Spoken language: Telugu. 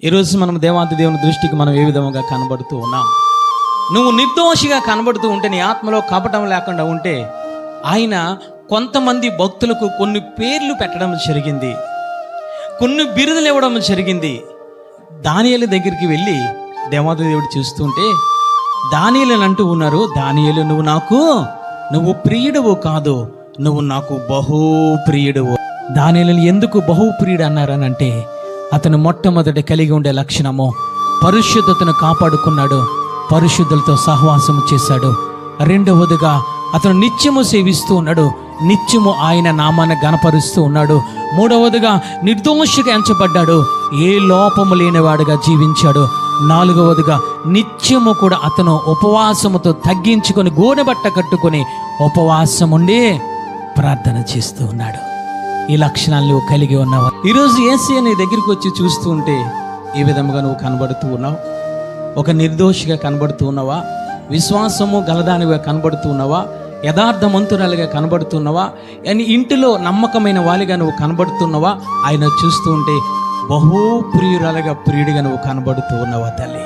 ఈరోజు మనం దేవాది దేవుని దృష్టికి మనం ఏ విధంగా కనబడుతూ ఉన్నాం? నువ్వు నిర్దోషిగా కనబడుతూ ఉంటే, నీ ఆత్మలో కపటం లేకుండా ఉంటే, ఆయన కొంతమంది భక్తులకు కొన్ని పేర్లు పెట్టడం జరిగింది, కొన్ని బిరుదులు ఇవ్వడం జరిగింది. దానియేలు దగ్గరికి వెళ్ళి దేవాది దేవుడు చూస్తుంటే, దానియేలు అంటూ ఉన్నారు, దానియేలు నువ్వు ప్రియుడవు కాదు, నువ్వు నాకు బహు ప్రియుడవు. దానియేలు ఎందుకు బహు ప్రియుడు అన్నారనంటే, అతను మొట్టమొదటి కలిగి ఉండే లక్షణము పరిశుద్ధతను కాపాడుకున్నాడు, పరిశుద్ధులతో సహవాసము చేశాడు. రెండవదిగా అతను నిత్యము సేవిస్తూ ఉన్నాడు, నిత్యము ఆయన నామాన్ని గణపరుస్తూ ఉన్నాడు. మూడవదిగా నిర్దోషిగా ఎంచబడ్డాడు, ఏ లోపము లేనివాడుగా జీవించాడు. నాలుగవదిగా నిత్యము కూడా అతను ఉపవాసముతో తగ్గించుకొని గోనెబట్ట కట్టుకొని ఉపవాసం ఉండి ప్రార్థన చేస్తూ ఉన్నాడు. ఈ లక్షణాలు నువ్వు కలిగి ఉన్నావా? ఈరోజు యేసయ్య నీ దగ్గరికి వచ్చి చూస్తూ ఉంటే ఏ విధంగా నువ్వు కనబడుతూ ఉన్నావు? ఒక నిర్దోషిగా కనబడుతూ ఉన్నావా? విశ్వాసము గలదానిగా కనబడుతూ ఉన్నావా? యథార్థమంతురాలుగా కనబడుతున్నావా? అని ఇంటిలో నమ్మకమైన వాలిగా నువ్వు కనబడుతున్నావా? ఆయన చూస్తూ ఉంటే బహు ప్రియురాలుగా ప్రియుడిగా నువ్వు కనబడుతూ ఉన్నావా తల్లి?